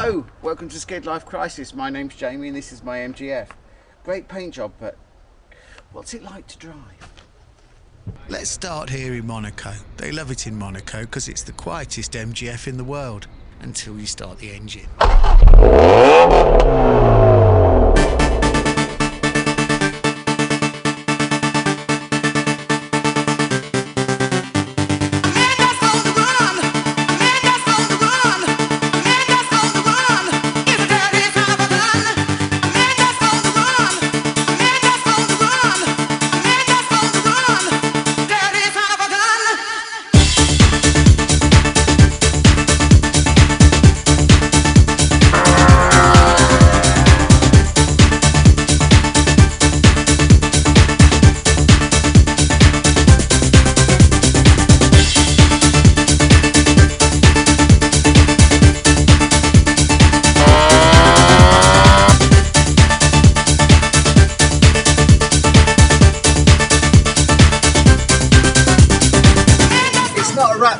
Hello, welcome to Skid Life Crisis. My name's Jamie and this is my MGF. Great paint job, but what's it like to drive? Let's start here in Monaco. They love it in Monaco because it's the quietest MGF in the world until you start the engine.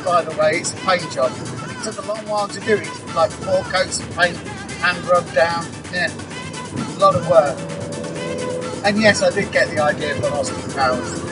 By the way, it's a paint job, and it took a long while to do it, like 4 coats of paint, hand rubbed down, yeah, a lot of work. And yes, I did get the idea for Austin Powers.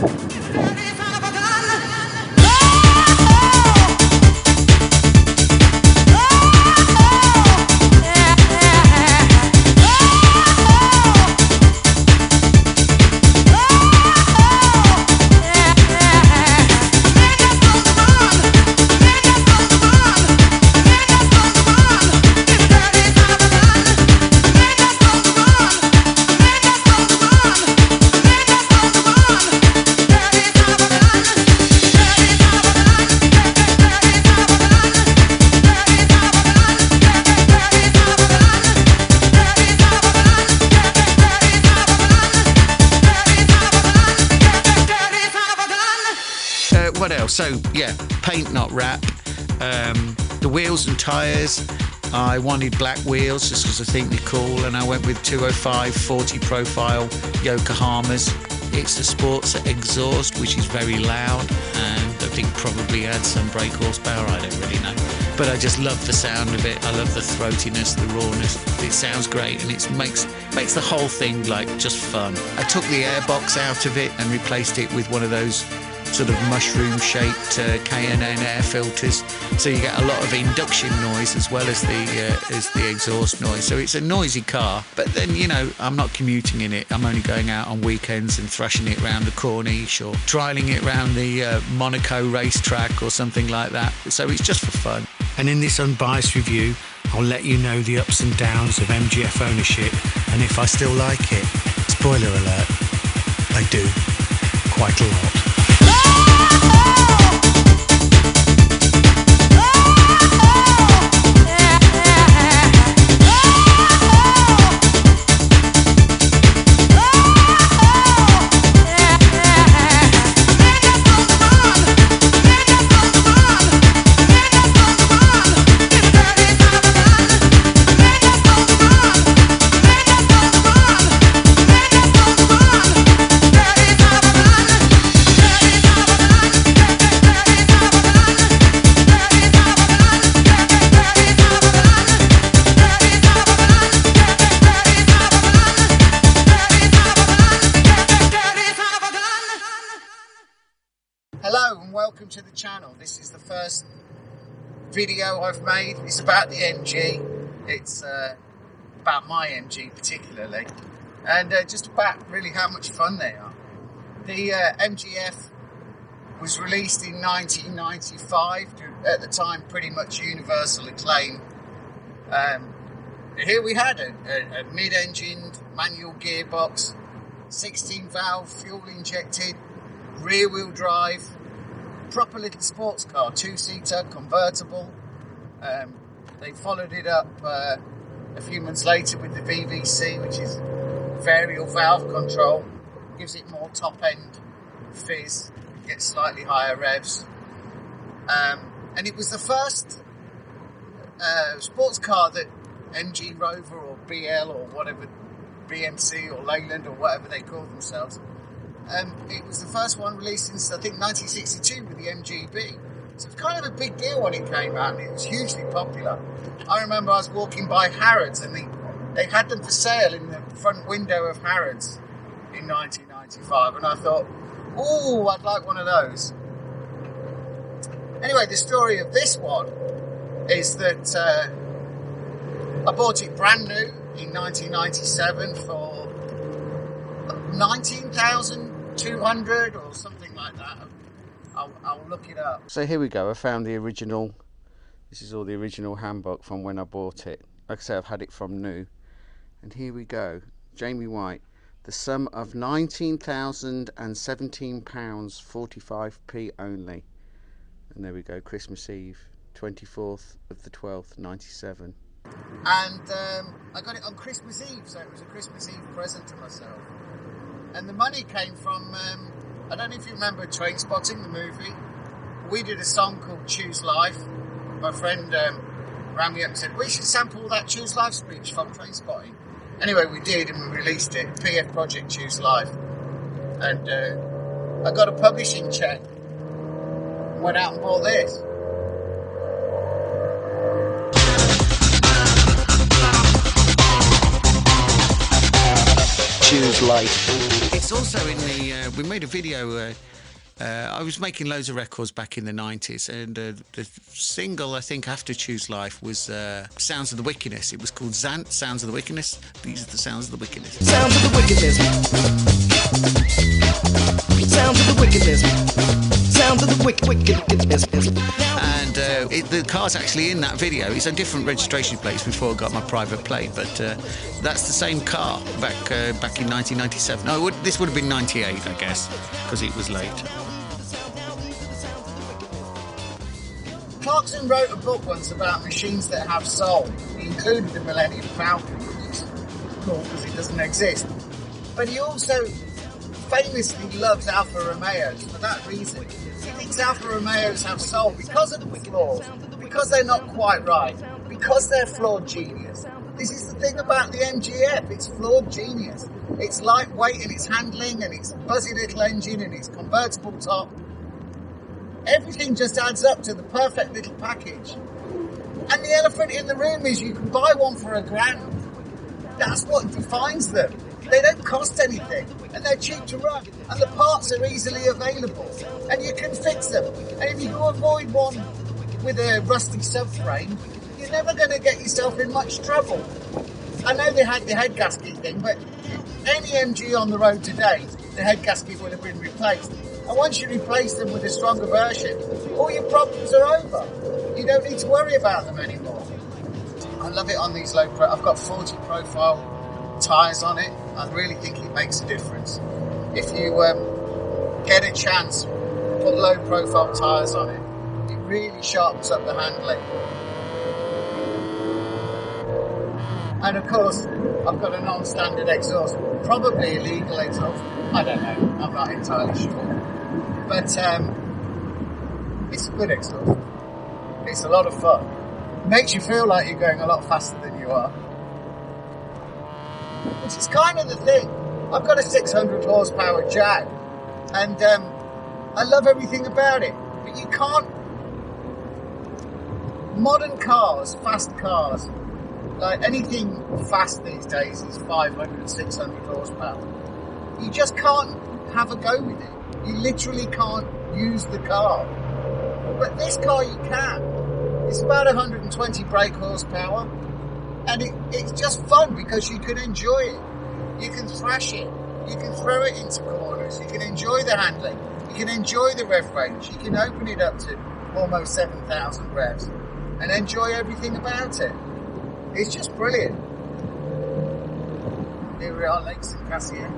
What else? So yeah, paint not wrap. The wheels and tyres, I wanted black wheels just because I think they're cool, and I went with 205 40 profile Yokohamas. It's a sports exhaust which is very loud, and I think probably adds some brake horsepower, I don't really know. But I just love the sound of it. I love the throatiness, the rawness. It sounds great, and it makes the whole thing like just fun. I took the airbox out of it and replaced it with one of those sort of mushroom-shaped K&N air filters, so you get a lot of induction noise as well as the exhaust noise. So it's a noisy car, but then, you know, I'm not commuting in it. I'm only going out on weekends and thrashing it around the Corniche or trialling it around the Monaco racetrack or something like that. So it's just for fun. And in this unbiased review, I'll let you know the ups and downs of MGF ownership, and if I still like it. Spoiler alert, I do, quite a lot. Hello and welcome to the channel. This is the first video I've made. It's about the MG. It's about my MG particularly, and just about really how much fun they are. The MGF was released in 1995, at the time pretty much universal acclaim. Here we had a mid-engined manual gearbox, 16 valve, fuel injected, rear wheel drive, proper little sports car, 2-seater, convertible. They followed it up a few months later with the VVC, which is variable valve control, gives it more top end fizz, gets slightly higher revs. And it was the first sports car that MG Rover or BL or whatever, BMC or Leyland or whatever they call themselves, it was the first one released since I think 1962 with the MGB. So it's kind of a big deal when it came out, and it was hugely popular. I remember I was walking by Harrods, and they had them for sale in the front window of Harrods in 1995, and I thought, ooh, I'd like one of those. Anyway, the story of this one is that I bought it brand new in 1997 for 19,200 or something like that. I'll look it up. So here we go. I found the original. This is all the original handbook from when I bought it. Like I say, I've had it from new. And here we go. Jamie White. The sum of £19,017.45 only. And there we go. Christmas Eve, 24th of the 12th, 97. And I got it on Christmas Eve, so it was a Christmas Eve present to myself. And the money came from, I don't know if you remember Trainspotting, the movie. We did a song called Choose Life. My friend ran me up and said, we should sample that Choose Life speech from Trainspotting. Anyway, we did, and we released it, PF Project Choose Life. And I got a publishing check. Went out and bought this. Choose Life. It's also in the. We made a video. I was making loads of records back in the 90s, and the single I think after Choose Life was Sounds of the Wickedness. It was called Zant, Sounds of the Wickedness. These are the sounds of the wickedness. Sounds of the wickedness. Sounds of the wickedness. Sounds of the wickedness. And the car's actually in that video. It's a different registration plate before I got my private plate, but that's the same car back in 1997. No, this would have been 98, I guess, because it was late. Clarkson wrote a book once about machines that have soul. He included the Millennium Falcon, which is cool because it doesn't exist. But he also famously loves Alfa Romeos for that reason. He thinks Alfa Romeos have soul because of the flaws, because they're not quite right, because they're flawed genius. This is the thing about the MGF, it's flawed genius. It's lightweight and it's handling and it's a buzzy little engine and it's convertible top. Everything just adds up to the perfect little package. And the elephant in the room is you can buy one for £1,000. That's what defines them. They don't cost anything, and they're cheap to run, and the parts are easily available, and you can fix them. And if you avoid one with a rusty subframe, you're never going to get yourself in much trouble. I know they had the head gasket thing, but any MG on the road today, the head gasket would have been replaced. And once you replace them with a stronger version, all your problems are over. You don't need to worry about them anymore. I love it on these low pro. I've got 40 profile tyres on it. I really think it makes a difference. If you get a chance, put low profile tyres on it. It really sharpens up the handling. And of course, I've got a non-standard exhaust, probably a legal exhaust. I don't know, I'm not entirely sure. But it's a good exhaust. It's a lot of fun. It makes you feel like you're going a lot faster than you are. Which is kind of the thing. I've got a 600 horsepower Jag, and I love everything about it. But you can't. Modern cars, fast cars, like anything fast these days is 500, 600 horsepower. You just can't have a go with it. You literally can't use the car. But this car you can. It's about 120 brake horsepower. And it's just fun because you can enjoy it. You can thrash it. You can throw it into corners. You can enjoy the handling. You can enjoy the rev range. You can open it up to almost 7,000 revs and enjoy everything about it. It's just brilliant. Here we are, Lake St. Cassian.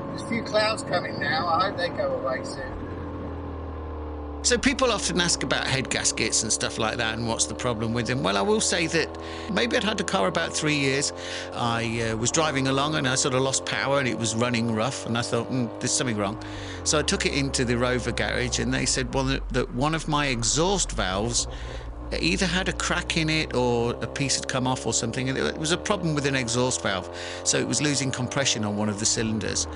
There's a few clouds coming now. I hope they go away soon. So people often ask about head gaskets and stuff like that and what's the problem with them. Well, I will say that maybe I'd had the car about 3 years. I was driving along and I sort of lost power and it was running rough and I thought, there's something wrong. So I took it into the Rover garage and they said, well, that one of my exhaust valves it either had a crack in it or a piece had come off or something. And it was a problem with an exhaust valve, so it was losing compression on one of the cylinders.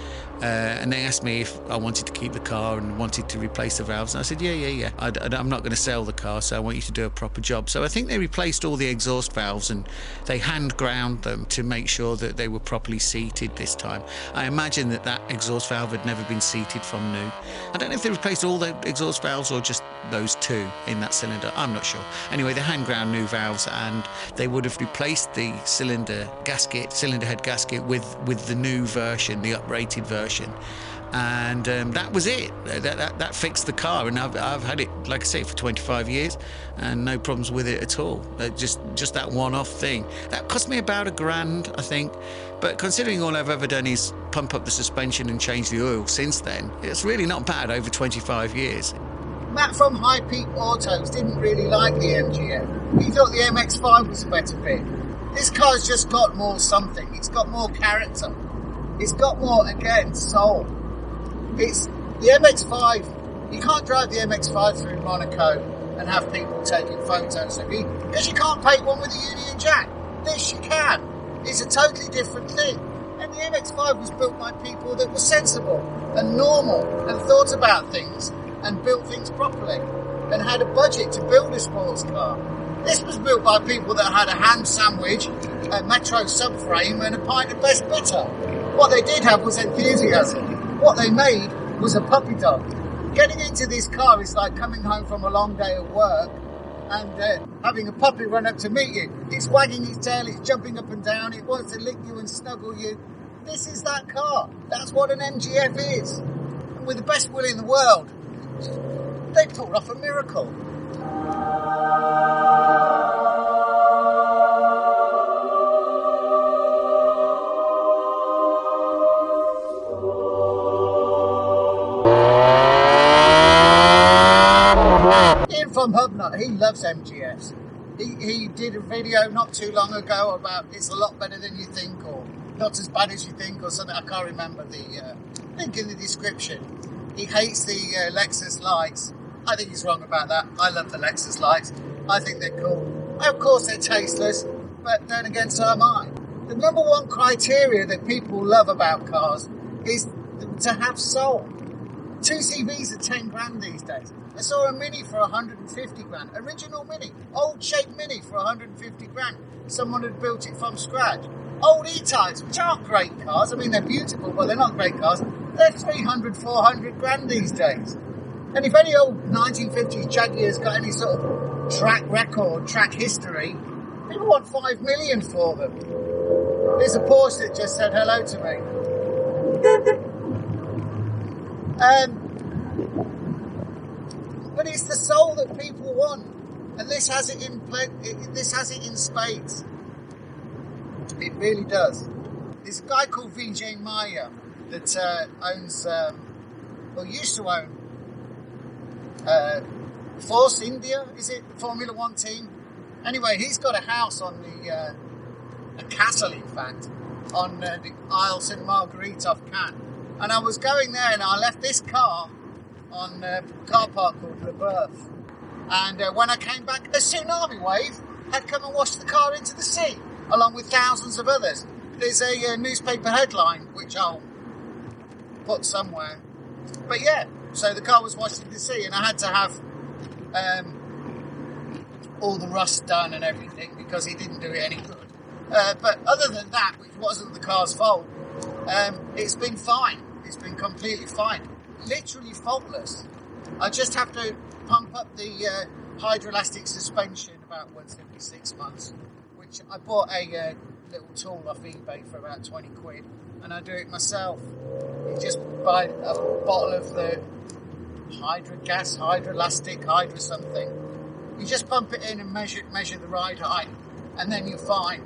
And they asked me if I wanted to keep the car and wanted to replace the valves, and I said yeah. I'm not going to sell the car, so I want you to do a proper job. So I think they replaced all the exhaust valves, and they hand ground them to make sure that they were properly seated this time. I imagine that exhaust valve had never been seated from new. I don't know if they replaced all the exhaust valves or just those two in that cylinder. I'm not sure. Anyway, they hand ground new valves, and they would have replaced the cylinder head gasket with the new version, the uprated version. And that was it. That fixed the car, and I've had it, like I say, for 25 years, and no problems with it at all. Just that one-off thing. That cost me about £1,000, I think. But considering all I've ever done is pump up the suspension and change the oil since then, it's really not bad over 25 years. Matt from High Peak Autos didn't really like the MGF. He thought the MX-5 was a better pick. This car's just got more something. It's got more character. It's got more, again, soul. It's the MX-5. You can't drive the MX-5 through Monaco and have people taking photos of you, because you can't paint one with a Union Jack. This you can. It's a totally different thing. And the MX-5 was built by people that were sensible and normal and thought about things and built things properly and had a budget to build a sports car. This was built by people that had a ham sandwich, a Metro subframe and a pint of best bitter. What they did have was enthusiasm. What they made was a puppy dog. Getting into this car is like coming home from a long day of work and having a puppy run up to meet you. It's wagging its tail, it's jumping up and down, it wants to lick you and snuggle you. This is that car. That's what an MGF is. And with the best will in the world, they pulled off a miracle. Ian from HubNut, he loves MGFs. He did a video not too long ago about it's a lot better than you think, or not as bad as you think, or something. I can't remember the link in the description. He hates the Lexus lights. I think he's wrong about that. I love the Lexus lights. I think they're cool. Of course they're tasteless, but then again, so am I. The number one criteria that people love about cars is to have soul. 2 CVs are 10 grand these days. I saw a Mini for 150 grand. Original Mini. Old shape Mini for 150 grand. Someone had built it from scratch. Old E-Types, which aren't great cars. I mean, they're beautiful, but they're not great cars. They're 300, 400 grand these days. And if any old 1950s Jaguar's got any sort of track record, track history, people want 5 million for them. There's a Porsche that just said hello to me. But it's the soul that people want, and this has it in spades. It really does. There's a guy called Vijay Maya that owns, used to own, Force India, is it? The Formula One team. Anyway, he's got a house on a castle, in fact, on the Isle St Marguerite off Cannes. And I was going there, and I left this car on a car park called Le Boeuf. And when I came back, a tsunami wave had come and washed the car into the sea, along with thousands of others. There's a newspaper headline, which I'll put somewhere. But yeah, so the car was washed into the sea, and I had to have all the rust done and everything, because he didn't do it any good. But other than that, which wasn't the car's fault, it's been fine. It's been completely fine. Literally faultless. I just have to pump up the hydroelastic suspension about once every 6 months, which I bought a little tool off eBay for about 20 quid, and I do it myself. You just buy a bottle of the hydroelastic, hydro something. You just pump it in and measure the ride height, and then you're fine.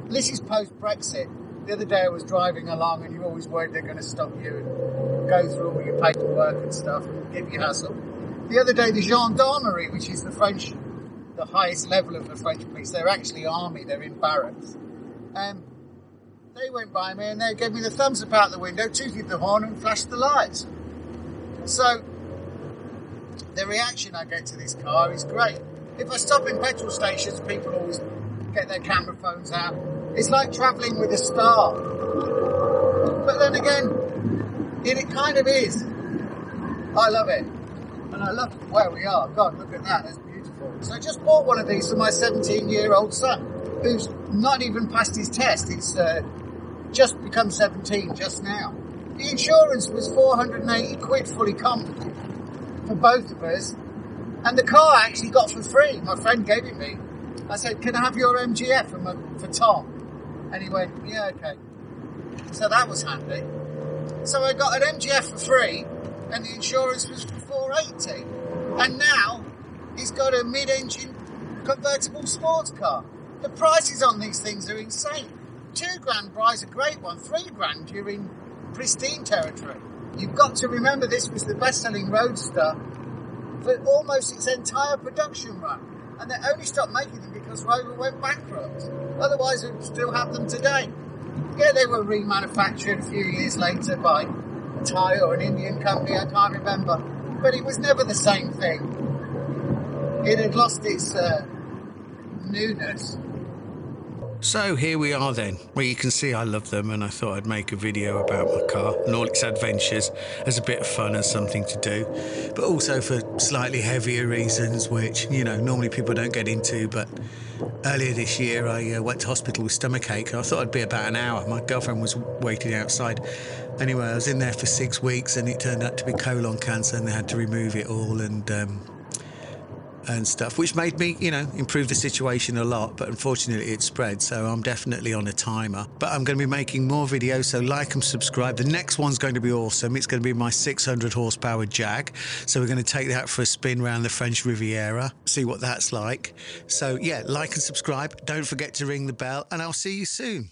This is post-Brexit. The other day I was driving along, and you're always worried they're going to stop you and go through all your paperwork and stuff and give you hassle. The other day, the gendarmerie, which is the highest level of the French police, they're actually army, they're in barracks. They went by me and they gave me the thumbs up out the window, tooted the horn and flashed the lights. So, the reaction I get to this car is great. If I stop in petrol stations, people always get their camera phones out. It's like travelling with a star. But then again, it kind of is. I love it. And I love where we are. God, look at that. That's beautiful. So I just bought one of these for my 17-year-old son, who's not even passed his test. He's just become 17 just now. The insurance was 480 quid fully comped for both of us. And the car I actually got for free. My friend gave it me. I said, can I have your MGF for Tom? And he went, yeah, okay. So that was handy. So I got an MGF for free, and the insurance was for 480. And now he's got a mid-engine convertible sports car. The prices on these things are insane. £2,000 buys a great one. £3,000 you're in pristine territory. You've got to remember this was the best-selling Roadster for almost its entire production run. And they only stopped making them because Rover went bankrupt. Otherwise, we'd still have them today. Yeah, they were remanufactured a few years later by a Thai or an Indian company, I can't remember. But it was never the same thing. It had lost its newness. So here we are then. Well, you can see I love them, and I thought I'd make a video about my car and all its adventures as a bit of fun and something to do, but also for slightly heavier reasons, which, you know, normally people don't get into. But earlier this year I went to hospital with stomachache. I thought it'd be about an hour. My girlfriend was waiting outside. Anyway, I was in there for 6 weeks, and it turned out to be colon cancer, and they had to remove it all and stuff, which made me, you know, improve the situation a lot. But unfortunately it spread, so I'm definitely on a timer. But I'm going to be making more videos, so like and subscribe. The next one's going to be awesome. It's going to be my 600 horsepower Jag, so we're going to take that for a spin around the French Riviera, see what that's like. So yeah, like and subscribe, don't forget to ring the bell, and I'll see you soon.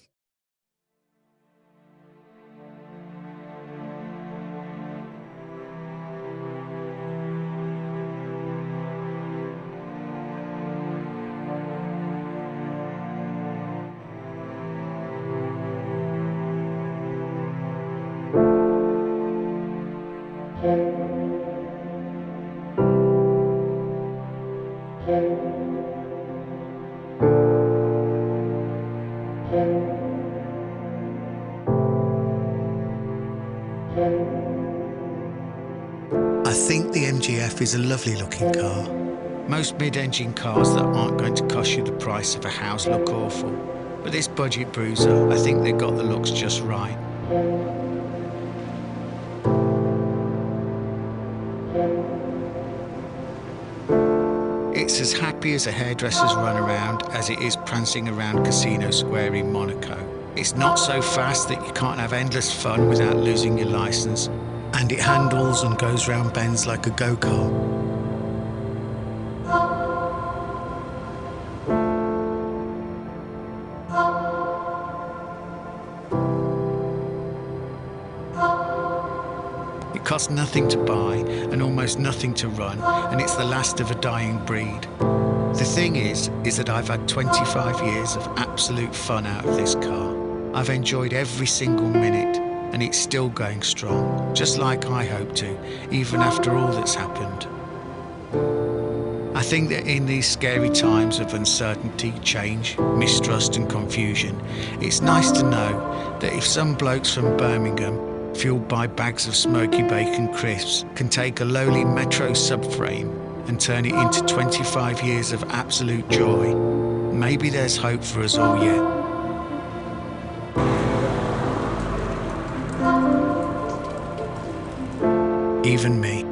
I think the MGF is a lovely looking car. Most mid-engine cars that aren't going to cost you the price of a house look awful, but this budget bruiser, I think they got the looks just right. It's as happy as a hairdresser's run around as it is prancing around Casino Square in Monaco. It's not so fast that you can't have endless fun without losing your license, and it handles and goes round bends like a go-kart. It costs nothing to buy and almost nothing to run, and it's the last of a dying breed. The thing is that I've had 25 years of absolute fun out of this car. I've enjoyed every single minute, and it's still going strong, just like I hope to, even after all that's happened. I think that in these scary times of uncertainty, change, mistrust and confusion, it's nice to know that if some blokes from Birmingham, fueled by bags of smoky bacon crisps, can take a lowly metro subframe and turn it into 25 years of absolute joy, maybe there's hope for us all yet. Even me.